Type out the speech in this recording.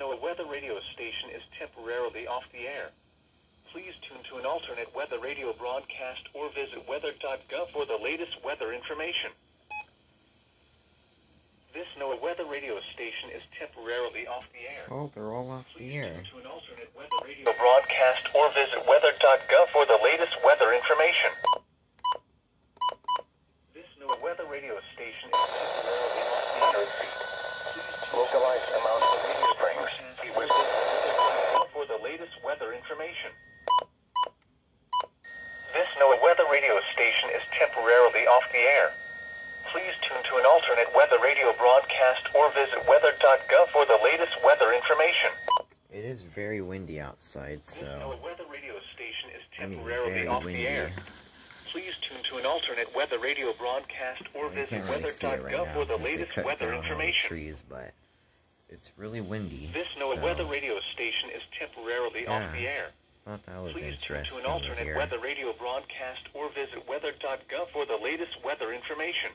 NOAA weather radio station is temporarily off the air. Please tune to an alternate weather radio broadcast or visit weather.gov for the latest weather information. This NOAA weather radio station is temporarily off the air. Oh, they're all off the air. Please tune to an alternate weather radio broadcast or visit weather.gov for the latest weather information. This NOAA weather radio station is temporarily off the air. Localized amounts of radio springs. Be with for the latest weather information. This NOAA weather radio station is temporarily off the air. Please tune to an alternate weather radio broadcast or visit weather.gov for the latest weather information. It is very windy outside, so... This NOAA weather radio station is temporarily off the air. Please tune to an alternate weather radio broadcast or visit weather.gov for the latest weather information. Trees, but it's really windy. This NOAA weather radio station is temporarily off the air. I thought that was Please tune interesting to an alternate here. weather radio broadcast or visit weather.gov for the latest weather information.